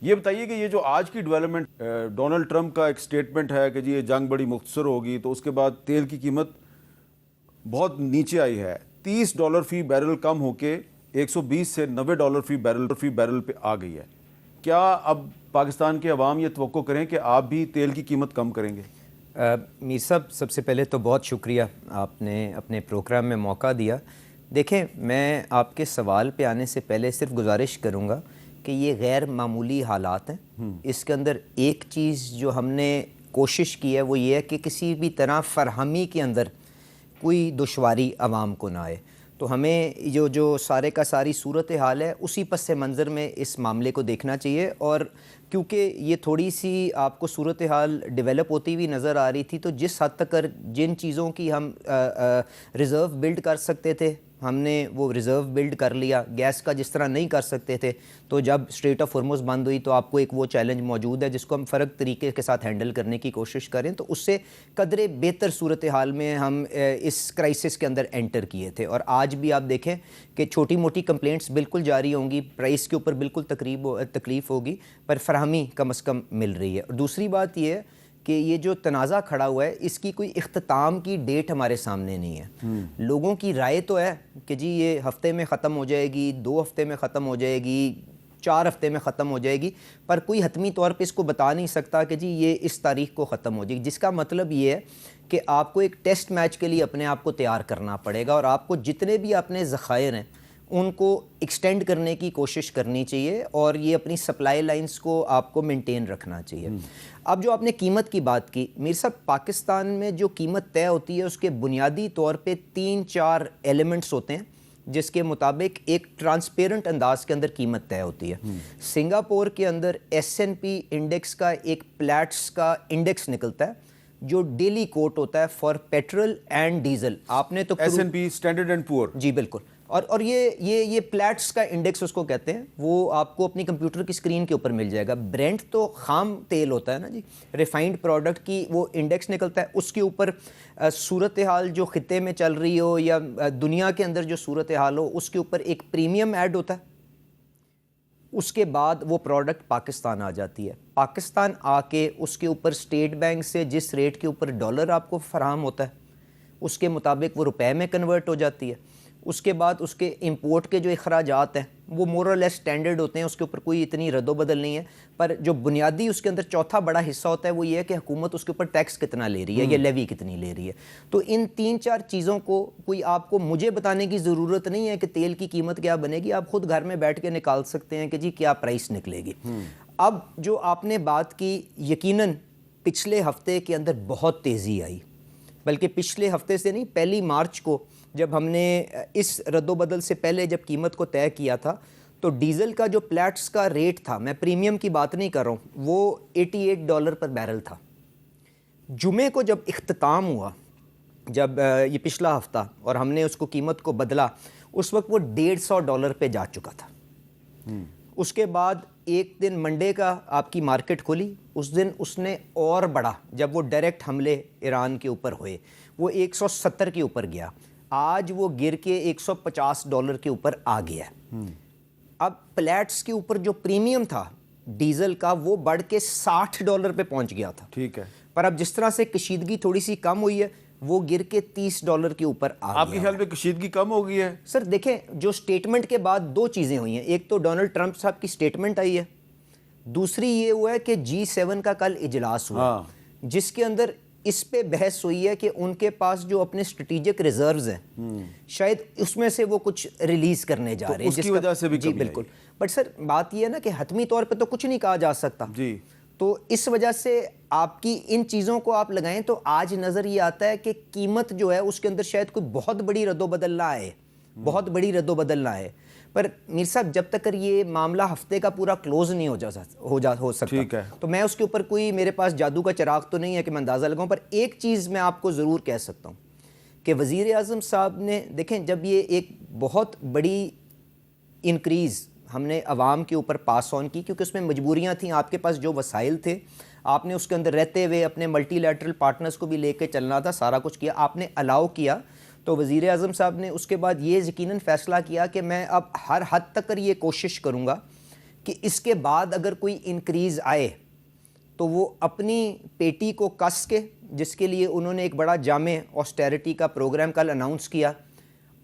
یہ بتائیے کہ یہ جو آج کی ڈیولپمنٹ، ڈونلڈ ٹرمپ کا ایک سٹیٹمنٹ ہے کہ جی یہ جنگ بڑی مختصر ہوگی، تو اس کے بعد تیل کی قیمت بہت نیچے آئی ہے، $30 فی بیرل کم ہو کے 120 سے $90 فی بیرل پہ آ گئی ہے. کیا اب پاکستان کے عوام یہ توقع کریں کہ آپ بھی تیل کی قیمت کم کریں گے؟ میر صاحب، سب سے پہلے تو بہت شکریہ، آپ نے اپنے پروگرام میں موقع دیا. دیکھیں، میں آپ کے سوال پہ آنے سے پہلے صرف گزارش کروں گا کہ یہ غیر معمولی حالات ہیں. اس کے اندر ایک چیز جو ہم نے کوشش کی ہے وہ یہ ہے کہ کسی بھی طرح فراہمی کے اندر کوئی دشواری عوام کو نہ آئے. تو ہمیں جو سارے کا ساری صورتحال ہے اسی پس منظر میں اس معاملے کو دیکھنا چاہیے. اور کیونکہ یہ تھوڑی سی آپ کو صورتحال ڈیولپ ہوتی ہوئی نظر آ رہی تھی، تو جس حد تک جن چیزوں کی ہم ریزرو بلڈ کر سکتے تھے ہم نے وہ ریزرو بلڈ کر لیا. گیس کا جس طرح نہیں کر سکتے تھے، تو جب اسٹریٹ آف ہرمز بند ہوئی تو آپ کو ایک وہ چیلنج موجود ہے جس کو ہم فرق طریقے کے ساتھ ہینڈل کرنے کی کوشش کریں، تو اس سے قدرے بہتر صورتحال میں ہم اس کرائسس کے اندر انٹر کیے تھے. اور آج بھی آپ دیکھیں کہ چھوٹی موٹی کمپلینٹس بالکل جاری ہوں گی، پرائس کے اوپر بالکل تکلیف ہوگی، پر فراہمی کم از کم مل رہی ہے. اور دوسری بات یہ ہے کہ یہ جو تنازع کھڑا ہوا ہے اس کی کوئی اختتام کی ڈیٹ ہمارے سامنے نہیں ہے. لوگوں کی رائے تو ہے کہ جی یہ ہفتے میں ختم ہو جائے گی، 2 ہفتے میں ختم ہو جائے گی، 4 ہفتے میں ختم ہو جائے گی، پر کوئی حتمی طور پہ اس کو بتا نہیں سکتا کہ جی یہ اس تاریخ کو ختم ہو جائے گی. جس کا مطلب یہ ہے کہ آپ کو ایک ٹیسٹ میچ کے لیے اپنے آپ کو تیار کرنا پڑے گا، اور آپ کو جتنے بھی اپنے ذخائر ہیں ان کو ایکسٹینڈ کرنے کی کوشش کرنی چاہیے، اور یہ اپنی سپلائی لائنز کو آپ کو مینٹین رکھنا چاہیے. اب جو آپ نے قیمت کی بات کی میر صاحب، پاکستان میں جو قیمت طے ہوتی ہے اس کے بنیادی طور پہ 3-4 ایلیمنٹس ہوتے ہیں جس کے مطابق ایک ٹرانسپیرنٹ انداز کے اندر قیمت طے ہوتی ہے. سنگاپور کے اندر S&P انڈیکس کا ایک پلیٹس کا انڈیکس نکلتا ہے جو ڈیلی کوٹ ہوتا ہے فار پیٹرول اینڈ ڈیزل. آپ نے تو S&P اسٹینڈرڈ اینڈ پور، جی بالکل، اور یہ پلیٹس کا انڈیکس اس کو کہتے ہیں، وہ آپ کو اپنی کمپیوٹر کی اسکرین کے اوپر مل جائے گا. برینٹ تو خام تیل ہوتا ہے نا جی، ریفائنڈ پروڈکٹ کی وہ انڈیکس نکلتا ہے، اس کے اوپر صورتحال جو خطے میں چل رہی ہو یا دنیا کے اندر جو صورتحال ہو اس کے اوپر ایک پریمیم ایڈ ہوتا ہے. اس کے بعد وہ پروڈکٹ پاکستان آ جاتی ہے. پاکستان آ کے اس کے اوپر اسٹیٹ بینک سے جس ریٹ کے اوپر ڈالر آپ کو فراہم ہوتا ہے اس کے مطابق وہ روپے میں کنورٹ ہو جاتی ہے. اس کے بعد اس کے امپورٹ کے جو اخراجات ہیں وہ مور اور لیس اسٹینڈرڈ ہوتے ہیں، اس کے اوپر کوئی اتنی رد و بدل نہیں ہے. پر جو بنیادی اس کے اندر چوتھا بڑا حصہ ہوتا ہے وہ یہ ہے کہ حکومت اس کے اوپر ٹیکس کتنا لے رہی ہے یا لیوی کتنی لے رہی ہے. تو ان 3-4 چیزوں کو کوئی آپ کو مجھے بتانے کی ضرورت نہیں ہے کہ تیل کی قیمت کیا بنے گی، آپ خود گھر میں بیٹھ کے نکال سکتے ہیں کہ جی کیا پرائس نکلے گی. اب جو آپ نے بات کی، یقیناً پچھلے ہفتے کے اندر بہت تیزی آئی، بلکہ پچھلے ہفتے سے نہیں، 1 مارچ کو جب ہم نے اس رد و بدل سے پہلے جب قیمت کو طے کیا تھا تو ڈیزل کا جو پلیٹس کا ریٹ تھا، میں پریمیم کی بات نہیں کر رہا ہوں، وہ $88 پر بیرل تھا. جمعے کو جب اختتام ہوا، جب یہ پچھلا ہفتہ، اور ہم نے اس کو قیمت کو بدلا، اس وقت وہ $150 پہ جا چکا تھا. اس کے بعد ایک دن منڈے کا آپ کی مارکیٹ کھلی، اس دن اس نے اور بڑھا جب وہ ڈائریکٹ حملے ایران کے اوپر ہوئے، وہ 170 کے اوپر گیا. آج وہ گر کے $150 کے اوپر آ گیا ہے. اب پلیٹس کے اوپر جو پریمیم تھا ڈیزل کا وہ بڑھ کے $60 پہ پہنچ گیا تھا. ٹھیک ہے، پر اب جس طرح سے کشیدگی تھوڑی سی کم ہوئی ہے وہ گر کے $30 کے اوپر آ گیا. آپ کے خیال میں کشیدگی کم ہو گئی ہے؟ سر دیکھیں، جو سٹیٹمنٹ کے بعد 2 چیزیں ہوئی ہیں، ایک تو ڈونلڈ ٹرمپ صاحب کی سٹیٹمنٹ آئی ہے، دوسری یہ ہوا ہے کہ G7 کا کل اجلاس ہوا جس کے اندر اس پہ بحث ہوئی ہے کہ ان کے پاس جو اپنے اسٹریٹجک ریزروز ہیں شاید اس میں سے وہ کچھ ریلیز کرنے جا رہے ہیں، اس کی وجہ سے بھی جی بالکل. بٹ سر بات یہ ہے نا کہ حتمی طور پہ تو کچھ نہیں کہا جا سکتا جی. تو اس وجہ سے آپ کی ان چیزوں کو آپ لگائیں تو آج نظر یہ آتا ہے کہ قیمت جو ہے اس کے اندر شاید کوئی بہت بڑی رد و بدل نہ آئے، بہت بڑی رد و بدل نہ آئے. پر میر صاحب جب تک یہ معاملہ ہفتے کا پورا کلوز نہیں ہو سکتا تو میں اس کے اوپر کوئی، میرے پاس جادو کا چراغ تو نہیں ہے کہ میں اندازہ لگاؤں. پر ایک چیز میں آپ کو ضرور کہہ سکتا ہوں کہ وزیر اعظم صاحب نے، دیکھیں جب یہ ایک بہت بڑی انکریز ہم نے عوام کے اوپر پاس آن کی، کیونکہ اس میں مجبوریاں تھیں، آپ کے پاس جو وسائل تھے آپ نے اس کے اندر رہتے ہوئے اپنے ملٹی لیٹرل پارٹنرز کو بھی لے کے چلنا تھا، سارا کچھ کیا، آپ نے الاؤ کیا. تو وزیر اعظم صاحب نے اس کے بعد یہ یقیناً فیصلہ کیا کہ میں اب ہر حد تک یہ کوشش کروں گا کہ اس کے بعد اگر کوئی انکریز آئے تو وہ اپنی پیٹی کو کس کے، جس کے لیے انہوں نے ایک بڑا جامع آسٹیرٹی کا پروگرام کل اناؤنس کیا،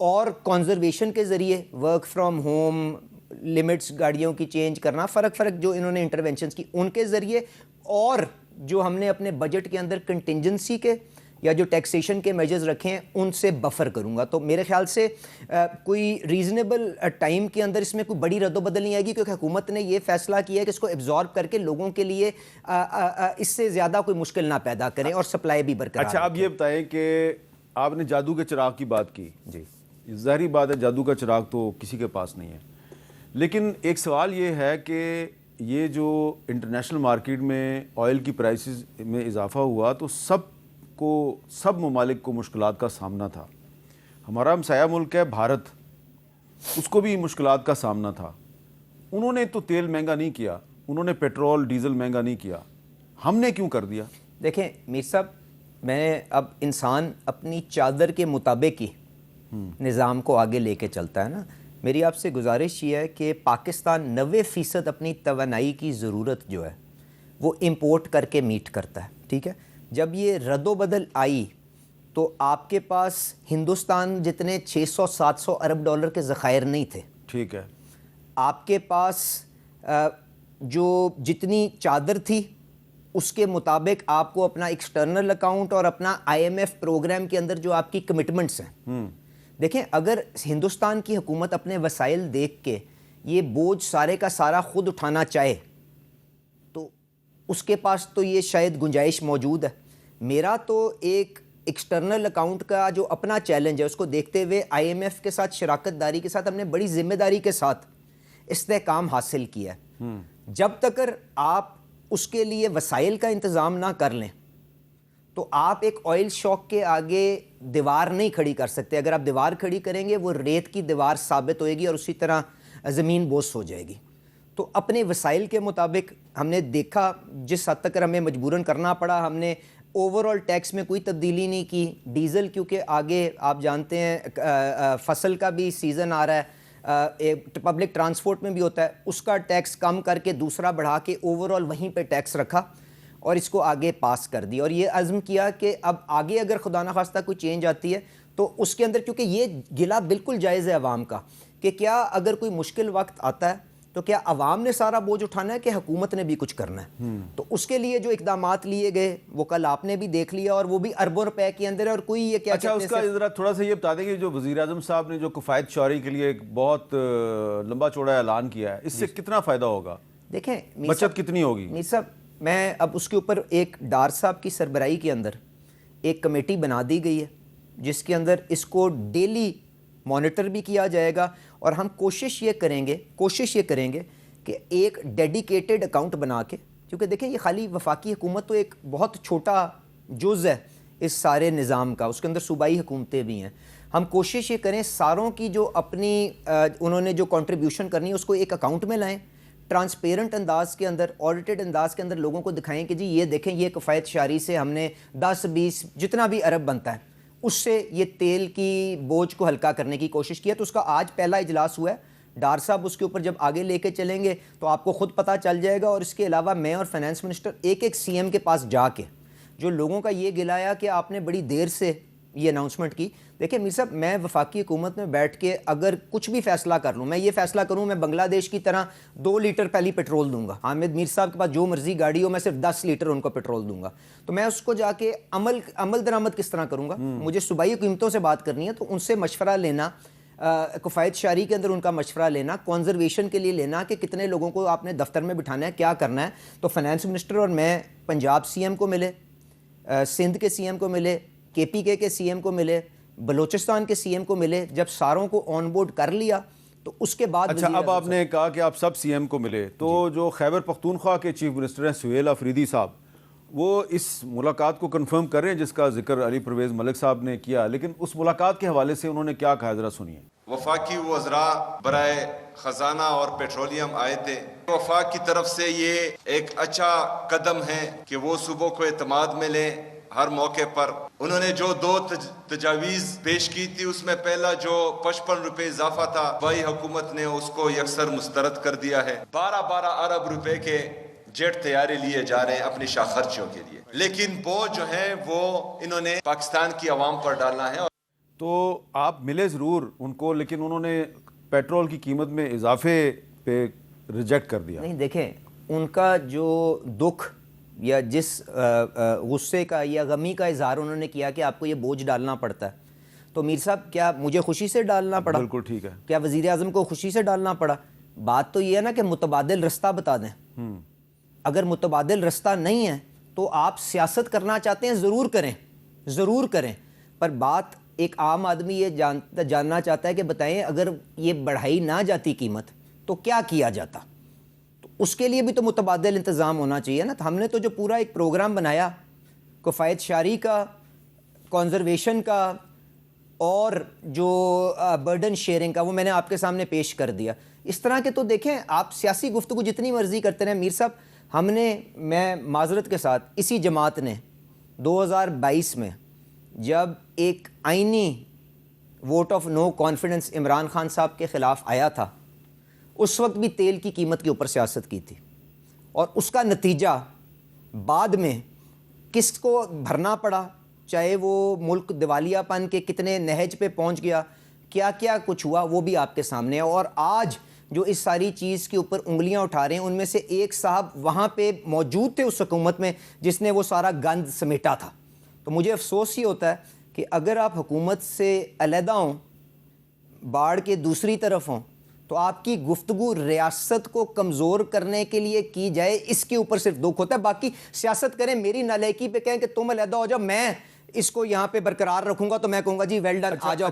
اور کنزرویشن کے ذریعے ورک فرام ہوم، لمٹس گاڑیوں کی چینج کرنا، فرق جو انہوں نے انٹرونشنز کی ان کے ذریعے، اور جو ہم نے اپنے بجٹ کے اندر کنٹینجنسی کے یا جو ٹیکسیشن کے میجرز رکھے ہیں ان سے بفر کروں گا. تو میرے خیال سے کوئی ریزنیبل ٹائم کے اندر اس میں کوئی بڑی رد و بدل نہیں آئے گی، کیونکہ حکومت نے یہ فیصلہ کیا ہے کہ اس کو ایبزارب کر کے لوگوں کے لیے اس سے زیادہ کوئی مشکل نہ پیدا کریں اور سپلائی بھی برقرار. اچھا آپ یہ بتائیں کہ آپ نے جادو کے چراغ کی بات کی. جی ظاہری بات ہے جادو کا چراغ تو کسی کے پاس نہیں ہے، لیکن ایک سوال یہ ہے کہ یہ جو انٹرنیشنل مارکیٹ میں آئل کی پرائسز میں اضافہ ہوا تو سب ممالک کو مشکلات کا سامنا تھا. ہمارا ہمسایہ ملک ہے بھارت، اس کو بھی مشکلات کا سامنا تھا. انہوں نے تو تیل مہنگا نہیں کیا، انہوں نے پیٹرول ڈیزل مہنگا نہیں کیا، ہم نے کیوں کر دیا؟ دیکھیں میر صاحب، میں اب انسان اپنی چادر کے مطابق ہی نظام کو آگے لے کے چلتا ہے نا. میری آپ سے گزارش یہ ہے کہ پاکستان 90% اپنی توانائی کی ضرورت جو ہے وہ امپورٹ کر کے میٹ کرتا ہے. ٹھیک ہے، جب یہ رد و بدل آئی تو آپ کے پاس ہندوستان جتنے 600-700 ارب ڈالر کے ذخائر نہیں تھے. ٹھیک ہے، آپ کے پاس جو جتنی چادر تھی اس کے مطابق آپ کو اپنا ایکسٹرنل اکاؤنٹ اور اپنا IMF پروگرام کے اندر جو آپ کی کمٹمنٹس ہیں، دیکھیں اگر ہندوستان کی حکومت اپنے وسائل دیکھ کے یہ بوجھ سارے کا سارا خود اٹھانا چاہے تو اس کے پاس تو یہ شاید گنجائش موجود ہے. میرا تو ایک ایکسٹرنل اکاؤنٹ کا جو اپنا چیلنج ہے اس کو دیکھتے ہوئے IMF کے ساتھ شراکت داری کے ساتھ ہم نے بڑی ذمہ داری کے ساتھ استحکام حاصل کیا ہے. جب تک آپ اس کے لیے وسائل کا انتظام نہ کر لیں تو آپ ایک آئل شاک کے آگے دیوار نہیں کھڑی کر سکتے. اگر آپ دیوار کھڑی کریں گے وہ ریت کی دیوار ثابت ہوئے گی اور اسی طرح زمین بوس ہو جائے گی. تو اپنے وسائل کے مطابق ہم نے دیکھا جس حد تک ہمیں مجبوراً کرنا پڑا. ہم نے اوورال ٹیکس میں کوئی تبدیلی نہیں کی. ڈیزل کیونکہ آگے آپ جانتے ہیں فصل کا بھی سیزن آ رہا ہے، پبلک ٹرانسپورٹ میں بھی ہوتا ہے، اس کا ٹیکس کم کر کے دوسرا بڑھا کے اوورال وہیں پہ ٹیکس رکھا اور اس کو آگے پاس کر دی. اور یہ عزم کیا کہ اب آگے اگر خدا نخواستہ کوئی چینج آتی ہے تو اس کے اندر، کیونکہ یہ گلہ بالکل جائز ہے عوام کا کہ کیا اگر کوئی مشکل وقت آتا ہے تو کیا عوام نے سارا بوجھ اٹھانا ہے کہ حکومت نے بھی کچھ کرنا ہے. تو اس کے لیے جو اقدامات لیے گئے وہ کل آپ نے بھی دیکھ لیا، اور وہ بھی اربوں روپے کے اندر ہے. اور کوئی یہ کیا اچھا اس کا ذرا تھوڑا سا یہ بتا دیں کہ جو وزیر اعظم صاحب نے جو کفایت شعاری کے لیے ایک بہت لمبا چوڑا اعلان کیا ہے، اس سے کتنا فائدہ ہوگا؟ دیکھیں بچت کتنی ہوگی؟ میر صاحب، میں اب اس کے اوپر ایک ڈار صاحب کی سربراہی کے اندر ایک کمیٹی بنا دی گئی ہے جس کے اندر اس کو ڈیلی مانیٹر بھی کیا جائے گا. اور ہم کوشش یہ کریں گے کہ ایک ڈیڈیکیٹڈ اکاؤنٹ بنا کے، کیونکہ دیکھیں یہ خالی وفاقی حکومت تو ایک بہت چھوٹا جز ہے اس سارے نظام کا، اس کے اندر صوبائی حکومتیں بھی ہیں. ہم کوشش یہ کریں ساروں کی جو اپنی انہوں نے جو کنٹریبیوشن کرنی ہے اس کو ایک اکاؤنٹ میں لائیں، ٹرانسپیرنٹ انداز کے اندر، آڈیٹڈ انداز کے اندر لوگوں کو دکھائیں کہ جی یہ دیکھیں یہ کفایت شعاری سے ہم نے 10-20 جتنا بھی ارب بنتا ہے اس سے یہ تیل کی بوجھ کو ہلکا کرنے کی کوشش کیا. تو اس کا آج پہلا اجلاس ہوا ہے. ڈار صاحب اس کے اوپر جب آگے لے کے چلیں گے تو آپ کو خود پتہ چل جائے گا. اور اس کے علاوہ میں اور فائنانس منسٹر ایک CM کے پاس جا کے جو لوگوں کا یہ گلایا کہ آپ نے بڑی دیر سے یہ اناؤنسمنٹ کی. دیکھیں میر صاحب، میں وفاقی حکومت میں بیٹھ کے اگر کچھ بھی فیصلہ کر لوں، میں یہ فیصلہ کروں میں بنگلہ دیش کی طرح 2 لیٹر پہلی پیٹرول دوں گا، حامد میر صاحب کے پاس جو مرضی گاڑی ہو میں صرف 10 لیٹر ان کو پیٹرول دوں گا، تو میں اس کو جا کے عمل درآمد کس طرح کروں گا؟ مجھے صوبائی حکومتوں سے بات کرنی ہے تو ان سے مشورہ لینا، کفایت شعاری کے اندر ان کا مشورہ لینا، کنزرویشن کے لیے لینا کہ کتنے لوگوں کو آپ نے دفتر میں بٹھانا ہے، کیا کرنا ہے. تو فائنانس منسٹر اور میں پنجاب CM کو ملے، سندھ کے CM کو ملے، KPK کے CM کو ملے، بلوچستان کے CM کو ملے. جب ساروں کو آن بورڈ کر لیا تو اس کے بعد اچھا اب آپ نے کہا کہ آپ سب CM کو ملے، تو جو خیبر پختونخوا کے چیف منسٹر ہیں سہیل آفریدی صاحب، وہ اس ملاقات کو کنفرم کر رہے ہیں جس کا ذکر علی پرویز ملک صاحب نے کیا، لیکن اس ملاقات کے حوالے سے انہوں نے کیا کہا ذرا سنیے. وفاقی وزراء برائے خزانہ اور پیٹرولیم آئے تھے. وفاق کی طرف سے یہ ایک اچھا قدم ہے کہ وہ صوبوں کو اعتماد میں لیں ہر موقع پر انہوں نے جو 2 تجاویز پیش کی تھی، اس میں پہلا جو 55 روپے اضافہ تھا، وہی حکومت نے اس کو یکسر مسترد کر دیا ہے۔ 12 ارب روپے کے جیٹ طیارے لیے جا رہے ہیں اپنی شاہ خرچیوں کے لیے، لیکن بوجھ جو ہے وہ انہوں نے پاکستان کی عوام پر ڈالنا ہے۔ تو آپ ملے ضرور ان کو، لیکن انہوں نے پیٹرول کی قیمت میں اضافے پہ ریجیکٹ کر دیا۔ نہیں دیکھیں، ان کا جو دکھ یا جس غصے کا یا غمی کا اظہار انہوں نے کیا کہ آپ کو یہ بوجھ ڈالنا پڑتا ہے، تو میر صاحب کیا مجھے خوشی سے ڈالنا پڑا؟ بالکل ٹھیک ہے۔ کیا وزیر اعظم کو خوشی سے ڈالنا پڑا؟ بات تو یہ ہے نا کہ متبادل رستہ بتا دیں۔ اگر متبادل رستہ نہیں ہے تو آپ سیاست کرنا چاہتے ہیں ضرور کریں، پر بات ایک عام آدمی یہ جاننا چاہتا ہے کہ بتائیں اگر یہ بڑھائی نہ جاتی قیمت تو کیا کیا جاتا؟ تو اس کے لیے بھی تو متبادل انتظام ہونا چاہیے نا۔ ہم نے تو جو پورا ایک پروگرام بنایا کفایت شاری کا، کنزرویشن کا اور جو برڈن شیئرنگ کا، وہ میں نے آپ کے سامنے پیش کر دیا۔ اس طرح کے تو دیکھیں، آپ سیاسی گفتگو جتنی مرضی کرتے رہیں میر صاحب، میں معذرت کے ساتھ اسی جماعت نے 2022 میں جب ایک آئینی vote of no confidence Imran Khan صاحب کے خلاف آیا تھا، اس وقت بھی تیل کی قیمت کے اوپر سیاست کی تھی، اور اس کا نتیجہ بعد میں کس کو بھرنا پڑا، چاہے وہ ملک دیوالیہ پن کے کتنے نہج پہ پہنچ گیا، کیا کیا کچھ ہوا، وہ بھی آپ کے سامنے ہے۔ اور آج جو اس ساری چیز کے اوپر انگلیاں اٹھا رہے ہیں، ان میں سے ایک صاحب وہاں پہ موجود تھے اس حکومت میں جس نے وہ سارا گند سمیٹا تھا۔ تو مجھے افسوس ہی ہوتا ہے کہ اگر آپ حکومت سے علیحدہ ہوں، باڑ کے دوسری طرف ہوں، تو آپ کی گفتگو ریاست کو کمزور کرنے کے لیے کی جائے، اس کے اوپر صرف دکھ ہوتا ہے۔ باقی سیاست کریں، میری نالائکی پہ کہیں کہ تم علیحدہ ہو جاؤ، میں اس کو یہاں پہ برقرار رکھوں گا، تو میں کہوں گا جی ویل ڈن، آ جاؤ